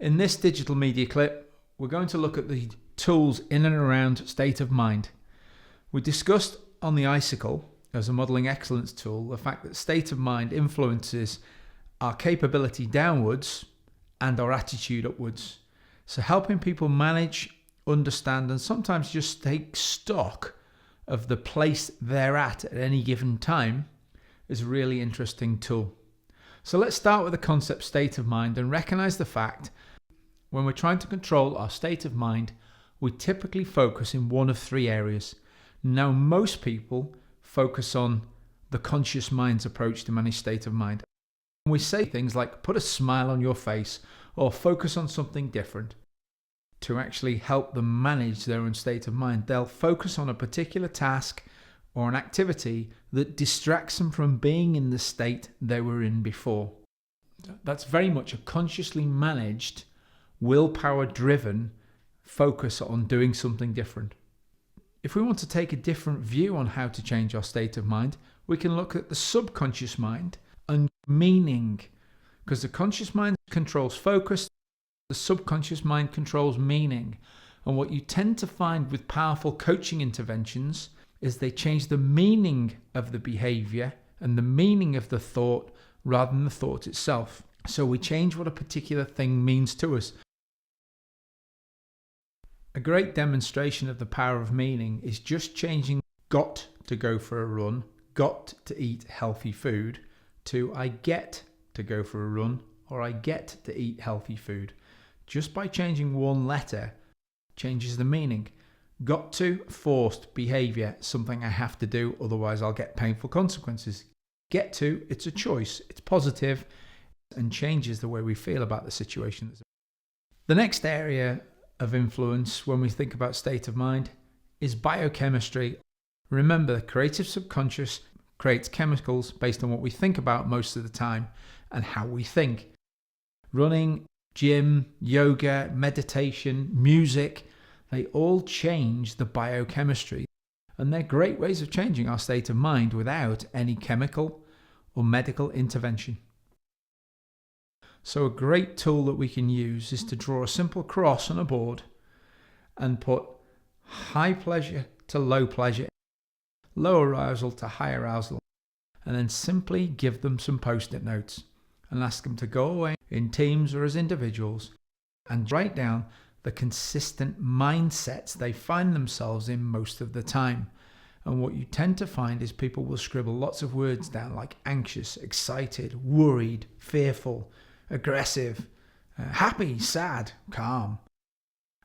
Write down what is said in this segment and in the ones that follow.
In this digital media clip, we're going to look at the tools in and around state of mind. We discussed on the Icicle as a modeling excellence tool the fact that state of mind influences our capability downwards and our attitude upwards. So helping people manage, understand, and sometimes just take stock of the place they're at any given time is a really interesting tool. So let's start with the concept state of mind and recognize the fact when we're trying to control our state of mind, we typically focus in one of three areas. Now, most people focus on the conscious mind's approach to manage state of mind. We say things like put a smile on your face or focus on something different to actually help them manage their own state of mind. They'll focus on a particular task or an activity that distracts them from being in the state they were in before. That's very much a consciously managed, willpower-driven focus on doing something different. If we want to take a different view on how to change our state of mind, we can look at the subconscious mind and meaning, because the conscious mind controls focus, the subconscious mind controls meaning. And what you tend to find with powerful coaching interventions is they change the meaning of the behavior and the meaning of the thought rather than the thought itself. So we change what a particular thing means to us. A great demonstration of the power of meaning is just changing got to go for a run, got to eat healthy food, to I get to go for a run or I get to eat healthy food. Just by changing one letter changes the meaning. Got to, forced behavior, something I have to do, otherwise I'll get painful consequences. Get to, it's a choice, it's positive and changes the way we feel about the situation. The next area of influence when we think about state of mind is biochemistry. Remember, the creative subconscious creates chemicals based on what we think about most of the time and how we think. Running, gym, yoga, meditation, music, they all change the biochemistry, and they're great ways of changing our state of mind without any chemical or medical intervention. So a great tool that we can use is to draw a simple cross on a board and put high pleasure to low pleasure, low arousal to high arousal, and then simply give them some post-it notes and ask them to go away in teams or as individuals and write down the consistent mindsets they find themselves in most of the time. And what you tend to find is people will scribble lots of words down like anxious, excited, worried, fearful, aggressive, happy, sad, calm.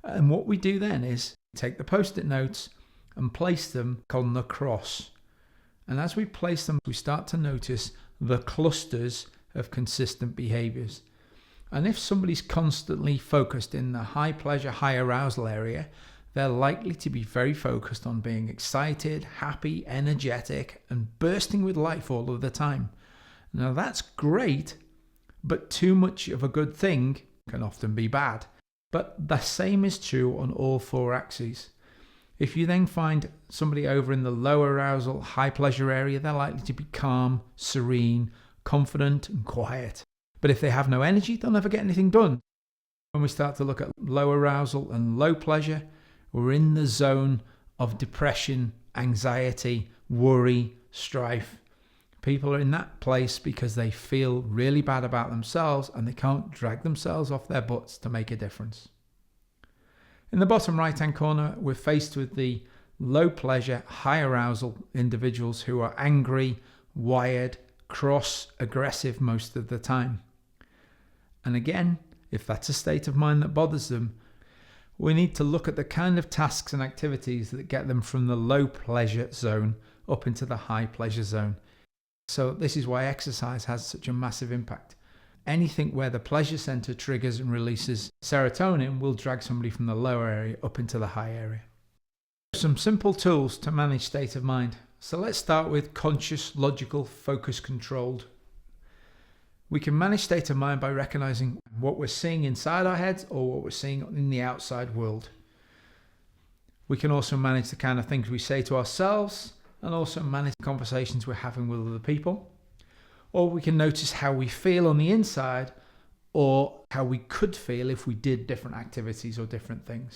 And what we do then is take the post-it notes and place them on the cross. And as we place them, we start to notice the clusters of consistent behaviors. And if somebody's constantly focused in the high pleasure, high arousal area, they're likely to be very focused on being excited, happy, energetic, and bursting with life all of the time. Now that's great, but too much of a good thing can often be bad. But the same is true on all four axes. If you then find somebody over in the low arousal, high pleasure area, they're likely to be calm, serene, confident, and quiet. But if they have no energy, they'll never get anything done. When we start to look at low arousal and low pleasure, we're in the zone of depression, anxiety, worry, strife. People are in that place because they feel really bad about themselves and they can't drag themselves off their butts to make a difference. In the bottom right-hand corner, we're faced with the low pleasure, high arousal individuals who are angry, wired, cross, aggressive most of the time. And again, if that's a state of mind that bothers them, we need to look at the kind of tasks and activities that get them from the low pleasure zone up into the high pleasure zone. So this is why exercise has such a massive impact. Anything where the pleasure center triggers and releases serotonin will drag somebody from the lower area up into the high area. Some simple tools to manage state of mind. So let's start with conscious, logical, focus controlled. We can manage state of mind by recognizing what we're seeing inside our heads or what we're seeing in the outside world. We can also manage the kind of things we say to ourselves and also manage conversations we're having with other people. Or we can notice how we feel on the inside or how we could feel if we did different activities or different things.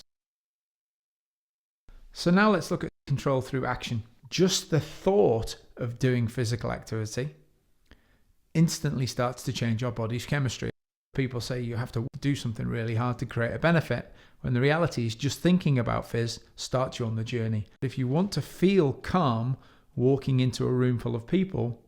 So now let's look at control through action. Just the thought of doing physical activity instantly starts to change our body's chemistry. People say you have to do something really hard to create a benefit, when the reality is just thinking about phys starts you on the journey. If you want to feel calm walking into a room full of people,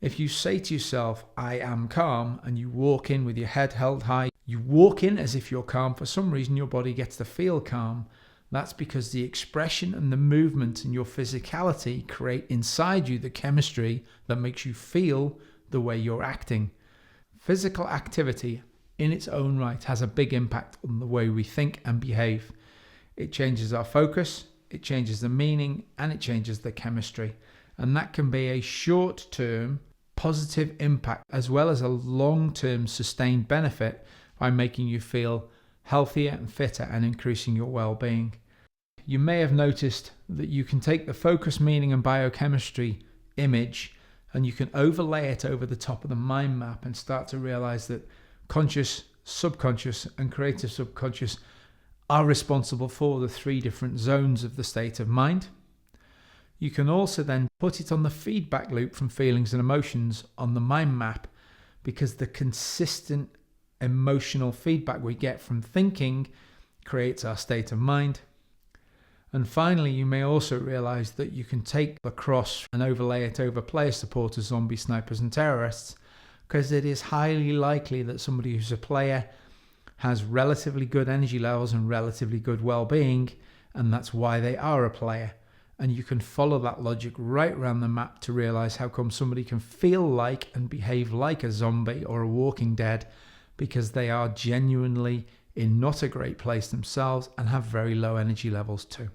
if you say to yourself, I am calm, and you walk in with your head held high, you walk in as if you're calm, for some reason your body gets to feel calm. That's because the expression and the movement and your physicality create inside you the chemistry that makes you feel the way you're acting. Physical activity in its own right has a big impact on the way we think and behave. It changes our focus, it changes the meaning, and it changes the chemistry. And that can be a short-term positive impact as well as a long-term sustained benefit by making you feel healthier and fitter and increasing your well-being. You may have noticed that you can take the focus, meaning, and biochemistry image and you can overlay it over the top of the mind map and start to realize that conscious, subconscious, and creative subconscious are responsible for the 3 different zones of the state of mind. You can also then put it on the feedback loop from feelings and emotions on the mind map, because the consistent emotional feedback we get from thinking creates our state of mind. And finally, you may also realize that you can take the cross and overlay it over player supporters, zombie snipers, and terrorists, because it is highly likely that somebody who's a player has relatively good energy levels and relatively good well-being, and that's why they are a player. And you can follow that logic right around the map to realize how come somebody can feel like and behave like a zombie or a walking dead, because they are genuinely in not a great place themselves and have very low energy levels too.